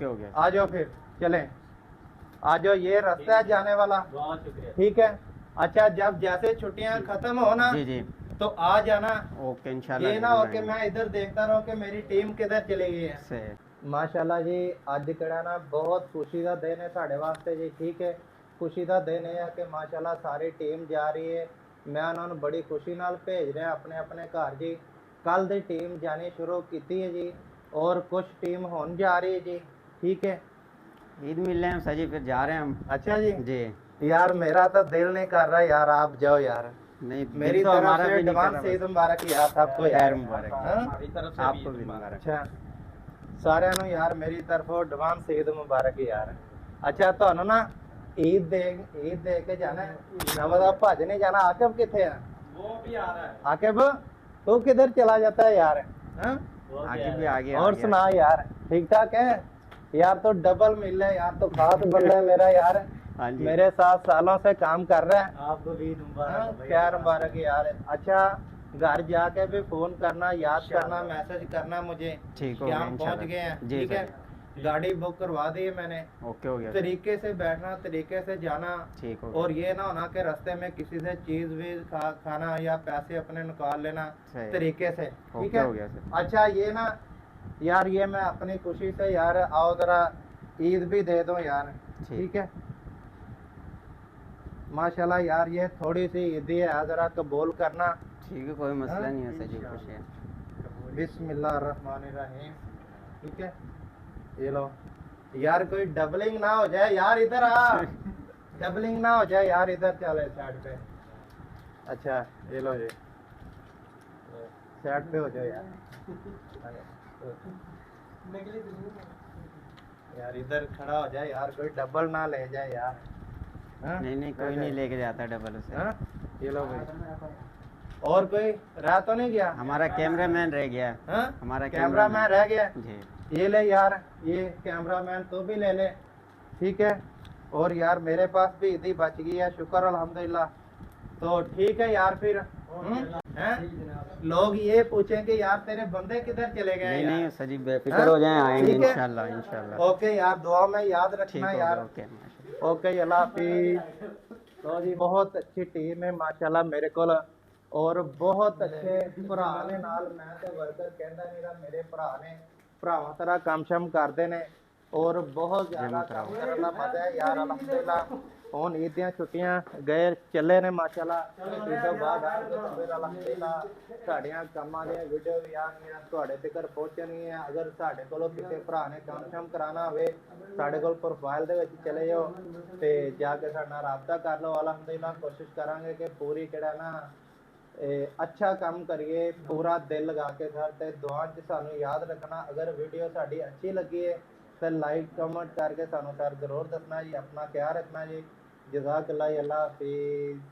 Okay हो गया। आ जाओ फिर चलें, आ जाओ, ये रास्ता है जाने वाला। बहुत शुक्रिया। ठीक है, अच्छा जब जैसे छुट्टियां खत्म हो ना जी जी तो आ जाना। ओके इंशाल्लाह। ये ना हो कि मैं इधर देखता रहूं कि मेरी टीम किधर चली गई है। से ਮਾਸ਼ਾਅੱਲਾ ਜੀ ਅੱਜ ਕਿਹੜਾ ਨਾ ਬਹੁਤ ਖੁਸ਼ੀ ਦਾ ਦਿਨ ਹੈ ਸਾਡੇ ਵਾਸਤੇ ਜੀ। ਠੀਕ ਹੈ, ਖੁਸ਼ੀ ਦਾ ਦਿਨ ਇਹ ਹੈ ਕਿ ਮਾਸ਼ਾਅੱਲਾ ਸਾਰੀ ਟੀਮ ਜਾ ਰਹੀ ਹੈ। ਮੈਂ ਉਹਨਾਂ ਨੂੰ ਬੜੀ ਖੁਸ਼ੀ ਨਾਲ ਭੇਜ ਰਿਹਾ ਆਪਣੇ ਆਪਣੇ ਘਰ ਜੀ। ਕੱਲ ਦੀ ਟੀਮ ਜਾਣੀ ਸ਼ੁਰੂ ਕੀਤੀ ਹੈ ਜੀ ਔਰ ਕੁਝ ਟੀਮ ਹੁਣ ਜਾ ਰਹੀ ਹੈ ਜੀ। ठीक है, ईद मिल रहे हैं सर जी, फिर जा रहे हैं हम। अच्छा जी। जी यार मेरा तो दिल नहीं कर रहा यार, आप जाओ यार। नहीं मेरी तो तरफ हमारा से भी नहीं कर एडवांस रहा ईद मुबारक यार सबको यार। खैर मुबारक। हाँ? हमारी तरफ से आपको भी मुबारक। ਅੱਛਾ ਸਾਰਿਆਂ ਨੂੰ ਯਾਰ ਮੇਰੀ ਤਰਫੋਂ ਐਡਵਾਂਸ ਈਦ ਮੁਬਾਰਕ ਯਾਰ। ਅੱਛਾ ਤੁਹਾਨੂੰ ਨਾ ਈਦ ਦੇ ਕੇ ਜਾਣਾ ਹੈ। ਨਵਾਂ ਭੱਜ नहीं जाना। आकिब किथे है? वो भी आ रहा है। आकिब तू किधर चला जाता है यार? हाँ? वो भी आगे आ भी रहा है। आगे और सुना यार, ठीक ठाक है यार? तो डबल मिल है यार, तो खास बंदा है मेरा यार। हाँ जी मेरे साथ सालों से काम कर रहा है। आपको भी ईद हाँ, मुबारक भाई। क्या मुबारक यार। अच्छा घर जाके भी फोन करना, याद करना, मैसेज करना मुझे ठीक हो कि गया हम पहुंच इंशाल्लाह। गए हैं। जी ठीक है, सर। गाड़ी बुक करवा दी है मैंने। ओके हो गया। तरीके से बैठना, तरीके से जाना, ठीक हो और ये ना होना कि रास्ते में किसी से चीज भी खाना या पैसे अपने निकाल लेना सही। तरीके से। ठीक ओके है, हो गया सर। अच्छा ये ना यार, ये मैं अपनी खुशी से यार आओ जरा ईद भी दे दो यार। ठीक है, माशाल्लाह यार ये थोड़ी सी ईद है, जरा कबूल करना। ठीक है, कोई मसला हाँ? नहीं है सर जी, खुश है। बिस्मिल्लाहिर्रहमानिर्रहीम। ठीक है, ये लो यार, कोई डबलिंग ना हो जाए यार, इधर आ। डबलिंग ना हो जाए यार, इधर चले साइड पे। अच्छा ये लो जी, साइड पे हो जाओ यार। यार इधर खड़ा हो जाए यार, कोई डबल ना ले जाए यार। हाँ? नहीं नहीं कोई नहीं लेके जाता डबल उसे। हाँ? ये लो भाई, और कोई रह तो नहीं गया? हमारा कैमरामैन रह गया। हाँ? हमारा कैमरामैन रह गया। जी ये ले यार, ये कैमरामैन तू भी ले ले। ठीक है, और यार मेरे पास भी ईदी बच गई है, शुक्र अल्हम्दुलिल्लाह। तो ठीक है यार फिर हैं? लोग ये पूछें कि यार तेरे बंदे किधर चले गए नहीं यार? नहीं सर जी, बेफिक्र हाँ? हो जाए, आएंगे ठीक है? इंशाल्लाह इंशाल्लाह। ओके यार, दुआ में याद ठीक रखना हो यार। गया, ओके माशाल्लाह। ओके, अल्लाह हाफिज। तो जी बहुत अच्छी टीम है माशाल्लाह मेरे को, और बहुत अच्छे भरा ने नाल। मैं तो वर्कर कहंदा मेरा, मेरे भरा ने भरावां तरह काम शम करदे ने, और बहुत ज्यादा काम करन दा मजा है यार अल्हम्दुलिल्लाह। ਹੁਣ ਈਦ ਦੀਆਂ ਛੁੱਟੀਆਂ ਗਏ ਚੱਲੇ ਨੇ ਮਾਸ਼ਾਅੱਲਾ। ਇਸ ਤੋਂ ਬਾਅਦ ਆਏ ਤਾਂ ਫਿਰ ਅਲਹਮਦੁਲਿਲਾ ਸਾਡੀਆਂ ਕੰਮਾਂ ਦੀਆਂ ਵੀਡੀਓ ਵੀ ਆਉਣਗੀਆਂ, ਤੁਹਾਡੇ ਤੱਕ ਪਹੁੰਚਣਗੀਆਂ। ਅਗਰ ਸਾਡੇ ਕੋਲੋਂ ਕਿਸੇ ਭਰਾ ਨੇ ਕੰਮ ਸ਼ਮ ਕਰਾਉਣਾ ਹੋਵੇ, ਸਾਡੇ ਕੋਲ ਪ੍ਰੋਫਾਈਲ ਦੇ ਵਿੱਚ ਚਲੇ ਜਾਓ ਤੇ ਜਾ ਕੇ ਸਾਡੇ ਨਾਲ ਰਾਬਤਾ ਕਰ ਲਓ। ਅਲਹਮਦੁਲਿਲਾ ਕੋਸ਼ਿਸ਼ ਕਰਾਂਗੇ ਕਿ ਪੂਰੀ ਕਿਹੜਾ ਨਾ अच्छा काम करिए, पूरा दिल लगा के सर। ते दुआ च सानू याद रखना। अगर वीडियो साड़ी अच्छी लगी है तो लाइक कमेंट करके सानू सर जरूर दसना जी। अपना ख्याल रखना जी। जज़ाकल्लाह, अल्लाह हाफिज़।